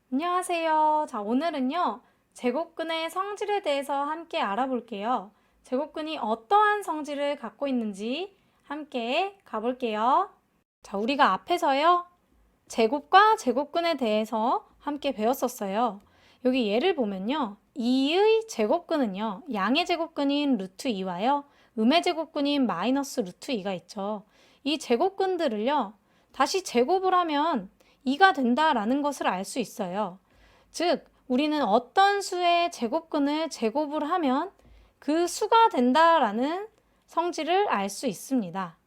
안녕하세요. 자, 오늘은요, 제곱근의 성질에 대해서 함께 알아볼게요. 제곱근이 어떠한 성질을 갖고 있는지 함께 가볼게요. 자, 우리가 앞에서요, 제곱과 제곱근에 대해서 함께 배웠었어요. 여기 예를 보면요, 2의 제곱근은요, 양의 제곱근인 루트 2와요, 음의 제곱근인 마이너스 루트 2가 있죠. 이 제곱근들을요, 다시 제곱을 하면 2가 된다라는 것을 알 수 있어요. 즉, 우리는 어떤 수의 제곱근을 제곱을 하면 그 수가 된다라는 성질을 알 수 있습니다.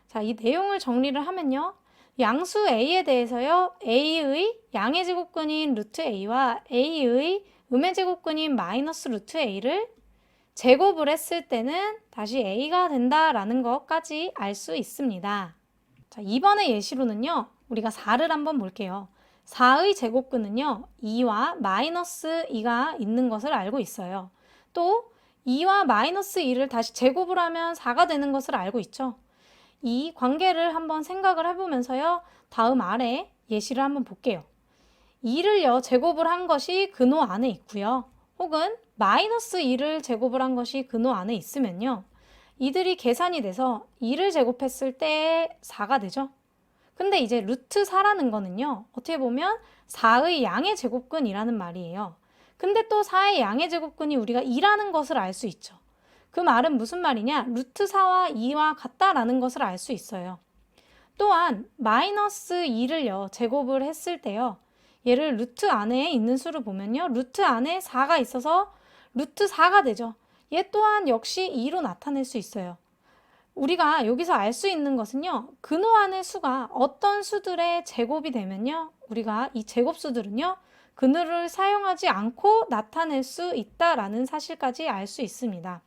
자, 이 내용을 정리를 하면요. 양수 A에 대해서요. A의 양의 제곱근인 루트 A와 A의 음의 제곱근인 마이너스 루트 A를 제곱을 했을 때는 다시 A가 된다라는 것까지 알 수 있습니다. 자, 이번의 예시로는요. 우리가 4를 한번 볼게요. 4의 제곱근은요. 2와 마이너스 2가 있는 것을 알고 있어요. 또 2와 마이너스 2를 다시 제곱을 하면 4가 되는 것을 알고 있죠. 이 관계를 한번 생각을 해보면서요. 다음 아래 예시를 한번 볼게요. 2를요. 제곱을 한 것이 근호 안에 있고요. 혹은 마이너스 2를 제곱을 한 것이 근호 안에 있으면요. 이들이 계산이 돼서 2를 제곱했을 때 4가 되죠. 근데 이제 루트 4라는 거는요. 어떻게 보면 4의 양의 제곱근이라는 말이에요. 근데 또 4의 양의 제곱근이 우리가 2라는 것을 알 수 있죠. 그 말은 무슨 말이냐? 루트 4와 2와 같다라는 것을 알 수 있어요. 또한 마이너스 2를요. 제곱을 했을 때요. 얘를 루트 안에 있는 수를 보면요. 루트 안에 4가 있어서 루트 4가 되죠. 얘 또한 역시 2로 나타낼 수 있어요. 우리가 여기서 알 수 있는 것은요. 근호 안의 수가 어떤 수들의 제곱이 되면요. 우리가 이 제곱수들은요. 근호를 사용하지 않고 나타낼 수 있다라는 사실까지 알 수 있습니다.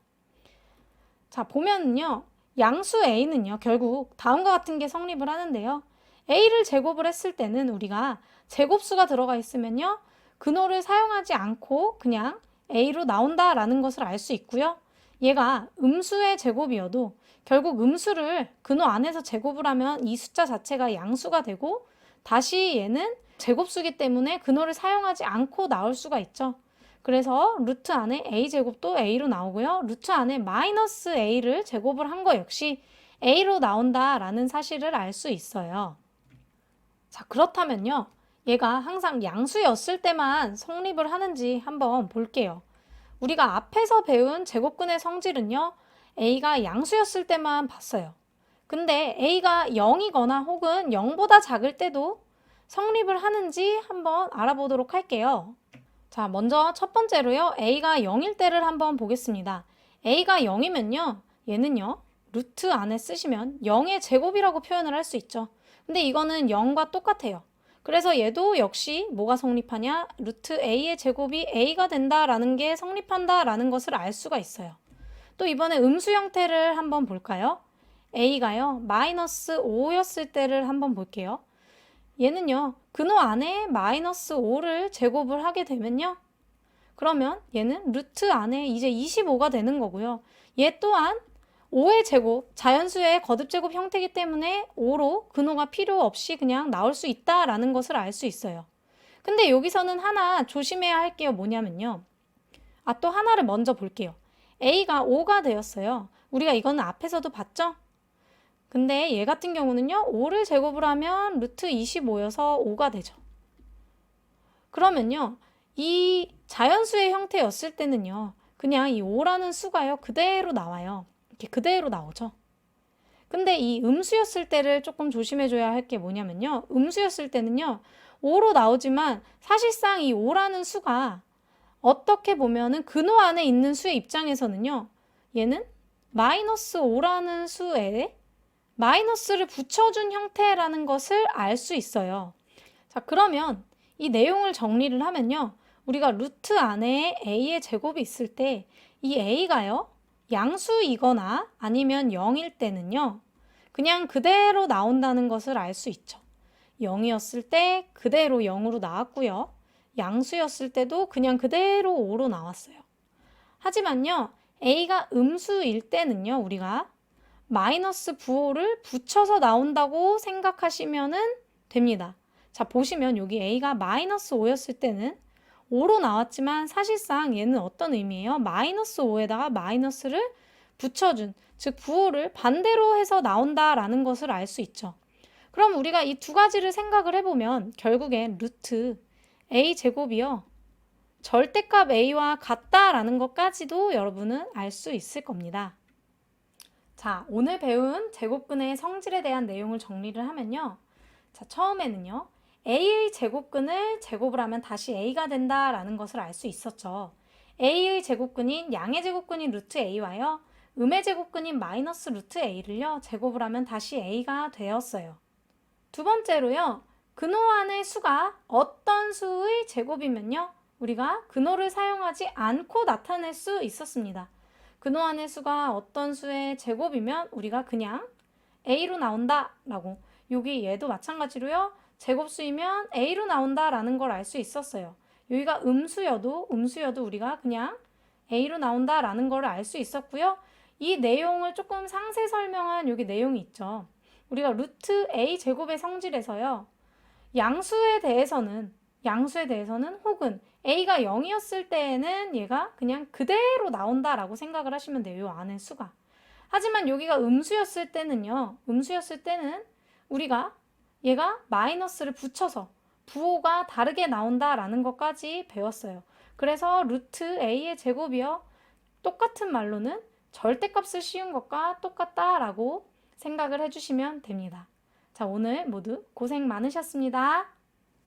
자, 보면은요. 양수 A는요. 결국 다음과 같은 게 성립을 하는데요. A를 제곱을 했을 때는 우리가 제곱수가 들어가 있으면요. 근호를 사용하지 않고 그냥 A로 나온다라는 것을 알 수 있고요. 얘가 음수의 제곱이어도 결국 음수를 근호 안에서 제곱을 하면 이 숫자 자체가 양수가 되고 다시 얘는 제곱수기 때문에 근호를 사용하지 않고 나올 수가 있죠. 그래서 루트 안에 a제곱도 a로 나오고요. 루트 안에 마이너스 a를 제곱을 한 거 역시 a로 나온다라는 사실을 알 수 있어요. 자, 그렇다면요. 얘가 항상 양수였을 때만 성립을 하는지 한번 볼게요. 우리가 앞에서 배운 제곱근의 성질은요. a가 양수였을 때만 봤어요. 근데 a가 0이거나 혹은 0보다 작을 때도 성립을 하는지 한번 알아보도록 할게요. 자, 먼저 첫 번째로요. a가 0일 때를 한번 보겠습니다. a가 0이면요. 얘는요. 루트 안에 쓰시면 0의 제곱이라고 표현을 할 수 있죠. 근데 이거는 0과 똑같아요. 그래서 얘도 역시 뭐가 성립하냐? 루트 a의 제곱이 a가 된다라는 게 성립한다라는 것을 알 수가 있어요. 또 이번에 음수 형태를 한번 볼까요? a가요. 마이너스 5였을 때를 한번 볼게요. 얘는요. 근호 안에 마이너스 5를 제곱을 하게 되면요. 그러면 얘는 루트 안에 이제 25가 되는 거고요. 얘 또한 5의 제곱, 자연수의 거듭제곱 형태이기 때문에 5로 근호가 필요 없이 그냥 나올 수 있다라는 것을 알 수 있어요. 근데 여기서는 하나 조심해야 할 게 뭐냐면요. 또 하나를 먼저 볼게요. a가 5가 되었어요. 우리가 이거는 앞에서도 봤죠? 근데 얘 같은 경우는요. 5를 제곱을 하면 루트 25여서 5가 되죠. 그러면요. 이 자연수의 형태였을 때는요. 그냥 이 5라는 수가요. 그대로 나와요. 이렇게 그대로 나오죠. 근데 이 음수였을 때를 조금 조심해줘야 할 게 뭐냐면요. 음수였을 때는요. 5로 나오지만 사실상 이 5라는 수가 어떻게 보면은 근호 안에 있는 수의 입장에서는요. 얘는 마이너스 5라는 수에 마이너스를 붙여준 형태라는 것을 알 수 있어요. 자, 그러면 이 내용을 정리를 하면요. 우리가 루트 안에 a의 제곱이 있을 때 이 a가요. 양수이거나 아니면 0일 때는요. 그냥 그대로 나온다는 것을 알 수 있죠. 0이었을 때 그대로 0으로 나왔고요. 양수였을 때도 그냥 그대로 5로 나왔어요. 하지만요. a가 음수일 때는요. 우리가 마이너스 부호를 붙여서 나온다고 생각하시면 됩니다. 자, 보시면 여기 a가 마이너스 5였을 때는 5로 나왔지만 사실상 얘는 어떤 의미예요? 마이너스 5에다가 마이너스를 붙여준, 즉 부호를 반대로 해서 나온다라는 것을 알 수 있죠. 그럼 우리가 이 두 가지를 생각을 해보면 결국엔 루트 a 제곱이요. 절대값 a와 같다라는 것까지도 여러분은 알 수 있을 겁니다. 자, 오늘 배운 제곱근의 성질에 대한 내용을 정리를 하면요. 자, 처음에는요. a의 제곱근을 제곱을 하면 다시 a가 된다라는 것을 알 수 있었죠. a의 제곱근인 양의 제곱근인 루트 a와요. 음의 제곱근인 마이너스 루트 a를요. 제곱을 하면 다시 a가 되었어요. 두 번째로요. 근호안의 수가 어떤 수의 제곱이면요. 우리가 근호를 사용하지 않고 나타낼 수 있었습니다. 근호안의 수가 어떤 수의 제곱이면 우리가 그냥 a로 나온다 라고, 여기 얘도 마찬가지로요. 제곱수이면 a로 나온다 라는 걸 알 수 있었어요. 여기가 음수여도 우리가 그냥 a로 나온다 라는 걸 알 수 있었고요. 이 내용을 조금 상세 설명한 여기 내용이 있죠. 우리가 루트 a 제곱의 성질에서요. 양수에 대해서는 혹은 a가 0이었을 때에는 얘가 그냥 그대로 나온다라고 생각을 하시면 돼요. 이 안에 수가. 하지만 여기가 음수였을 때는 우리가 얘가 마이너스를 붙여서 부호가 다르게 나온다라는 것까지 배웠어요. 그래서 루트 a의 제곱이요. 똑같은 말로는 절대값을 씌운 것과 똑같다라고 생각을 해주시면 됩니다. 자, 오늘 모두 고생 많으셨습니다.